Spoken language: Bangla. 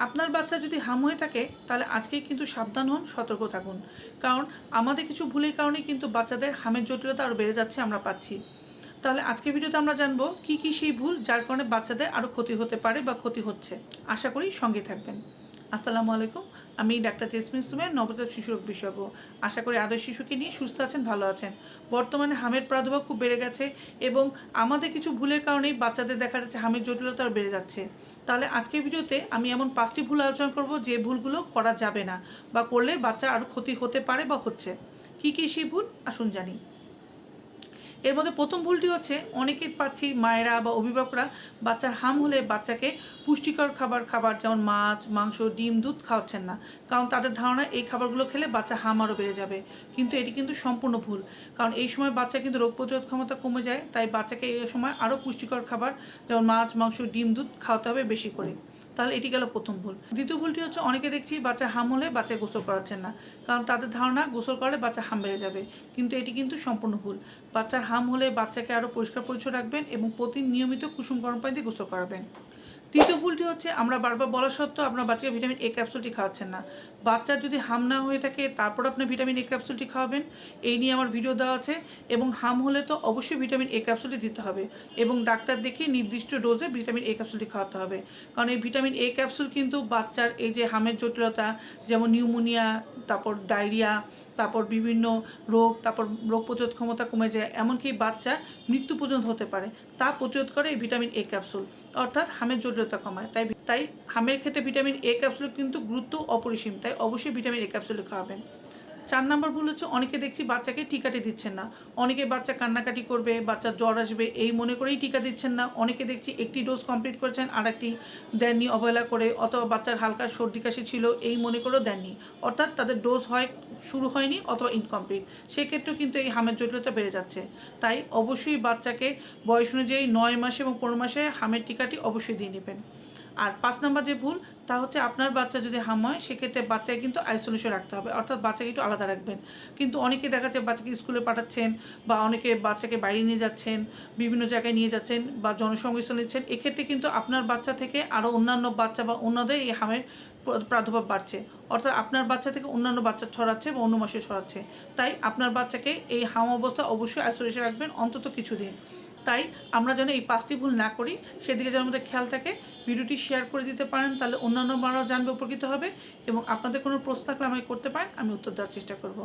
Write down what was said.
আপনার বাচ্চা যদি হাম হয়ে থাকে তাহলে আজকেই কিন্তু সাবধান হন, সতর্ক থাকুন। কারণ আমাদের কিছু ভুলের কারণে কিন্তু বাচ্চাদের হামের জটিলতা আরও বেড়ে যাচ্ছে, আমরা পাচ্ছি। তাহলে আজকের ভিডিওতে আমরা জানবো কি কি সেই ভুল যার কারণে বাচ্চাদের আরও ক্ষতি হতে পারে বা ক্ষতি হচ্ছে। আশা করি সঙ্গে থাকবেন। আসসালামু আলাইকুম, আমি ডাক্তার জেসমিন সুমের, নবজাতক শিশুরোগ বিশেষজ্ঞ। আশা করি আদর্শ শিশুকে নিয়ে সুস্থ আছেন, ভালো আছেন। বর্তমানে হামের প্রাদুর্ভাব খুব বেড়ে গেছে এবং আমাদের কিছু ভুলের কারণেই বাচ্চাদের দেখা যাচ্ছে হামের জটিলতা আরও বেড়ে যাচ্ছে। তাহলে আজকের ভিডিওতে আমি এমন 5টি ভুল আলোচনা করব যে ভুলগুলো করা যাবে না বা করলে বাচ্চার আরও ক্ষতি হতে পারে বা হচ্ছে। কি কি সেই ভুল, আসুন জানি। এর মধ্যে প্রথম ভুলটি হচ্ছে, অনেকেই পাচ্ছি মায়েরা বা অভিভাবকরা বাচ্চার হাম হলে বাচ্চাকে পুষ্টিকর খাবার যেমন মাছ, মাংস, ডিম, দুধ খাওয়াচ্ছেন না। কারণ তাদের ধারণা এই খাবারগুলো খেলে বাচ্চা হাম আরও বেড়ে যাবে। কিন্তু এটি কিন্তু সম্পূর্ণ ভুল। কারণ এই সময় বাচ্চা কিন্তু রোগ প্রতিরোধ ক্ষমতা কমে যায়, তাই বাচ্চাকে এই সময় আরও পুষ্টিকর খাবার যেমন মাছ, মাংস, ডিম, দুধ খাওয়াতে হবে বেশি করে। তাহলে এটি গেল প্রথম ভুল। দ্বিতীয় ভুলটি হচ্ছে, অনেকে দেখছি বাচ্চা হাম হলে বাচ্চা গোসল করাচ্ছেন না। কারণ তাদের ধারণা গোসল করলে বাচ্চা হাম বেড়ে যাবে। কিন্তু এটি কিন্তু সম্পূর্ণ ভুল। বাচ্চার হাম হলে বাচ্চাকে আরও পরিষ্কার পরিচ্ছন্ন রাখবেন এবং নিয়মিত কুসুম গরম পানি দিয়ে গোসল করাবেন। তৃতীয় ভুলটি হচ্ছে, আমরা বারবার বলা সত্ত্বেও আপনার বাচ্চাকে ভিটামিন এ ক্যাপসুলটি খাওয়াচ্ছেন না। বাচ্চার যদি হাম না হয়ে থাকে তারপর আপনি ভিটামিন এ ক্যাপসুলটি খাওয়াবেন, এই নিয়ে আমার ভিডিও দেওয়া আছে। এবং হাম হলে তো অবশ্যই ভিটামিন এ ক্যাপসুলটি দিতে হবে এবং ডাক্তার দেখিয়ে নির্দিষ্ট ডোজে ভিটামিন এ ক্যাপসুলটি খাওয়াতে হবে। কারণ এই ভিটামিন এ ক্যাপসুল কিন্তু বাচ্চার এই যে হামের জটিলতা, যেমন নিউমোনিয়া, তারপর ডায়রিয়া, তারপর বিভিন্ন রোগ, তারপর রোগ প্রতিরোধ ক্ষমতা কমে যায়, এমনকি বাচ্চা মৃত্যু পর্যন্ত হতে পারে, তা প্রতিরোধ করে এই ভিটামিন এ ক্যাপসুল। অর্থাৎ হামের জটিলতা কমায়। তাই হামের ক্ষেত্রে ভিটামিন এ ক্যাপসুল কিন্তু গুরুত্ব অপরিসীম, তাই অবশ্যই ভিটামিন এ ক্যাপসুল খাওয়াবেন। 4 নম্বর ভুল হচ্ছে, অনেকে দেখছি বাচ্চাকে টিকাটি দিচ্ছেন না। অনেকে বাচ্চা কান্নাকাটি করবে, বাচ্চার জ্বর আসবে এই মনে করেই টিকা দিচ্ছেন না। অনেকে দেখছি একটি ডোজ কমপ্লিট করেছেন, আর একটি দেননি অবহেলা করে, অথবা বাচ্চার হালকা সর্দি কাশি ছিল এই মনে করেও দেননি। অর্থাৎ তাদের ডোজ শুরু হয়নি অথবা ইনকমপ্লিট। সেক্ষেত্রেও কিন্তু এই হামের জটিলতা বেড়ে যাচ্ছে। তাই অবশ্যই বাচ্চাকে বয়স অনুযায়ী 9 মাসে এবং 15 মাসে হামের টিকাটি অবশ্যই দিয়ে নেবেন। আর 5 নম্বর যে ভুল, তা হচ্ছে আপনার বাচ্চা যদি হাম হয় সেক্ষেত্রে বাচ্চাকে কিন্তু আইসোলেশন রাখতে হবে, অর্থাৎ বাচ্চাকে একটু আলাদা রাখবেন। কিন্তু অনেকে দেখা যাচ্ছে বাচ্চাকে স্কুলে পাঠাচ্ছেন বা অনেকে বাচ্চাকে বাইরে নিয়ে যাচ্ছেন, বিভিন্ন জায়গায় নিয়ে যাচ্ছেন বা জনসংযোগ নিচ্ছেন। এক্ষেত্রে কিন্তু আপনার বাচ্চা থেকে আরও অন্যান্য বাচ্চা বা অন্যদের এই হামের প্রাদুর্ভাব বাড়ছে, অর্থাৎ আপনার বাচ্চা থেকে অন্যান্য বাচ্চা ছড়াচ্ছে বা অন্য মাসে ছড়াচ্ছে। তাই আপনার বাচ্চাকে এই হাম অবস্থা অবশ্যই আইসোলেশন রাখবেন অন্তত কিছুদিন। তাই আমরা যেন এই 5টি ভুল না করি সেদিকে যেন আমাদের খেয়াল থাকে। ভিডিওটি শেয়ার করে দিতে পারেন, তাহলে অন্যান্য মারাও জানবে, উপকৃত হবে। এবং আপনাদের কোনো প্রশ্ন থাকলে আমাকে করতে পারেন, আমি উত্তর দেওয়ার চেষ্টা করব।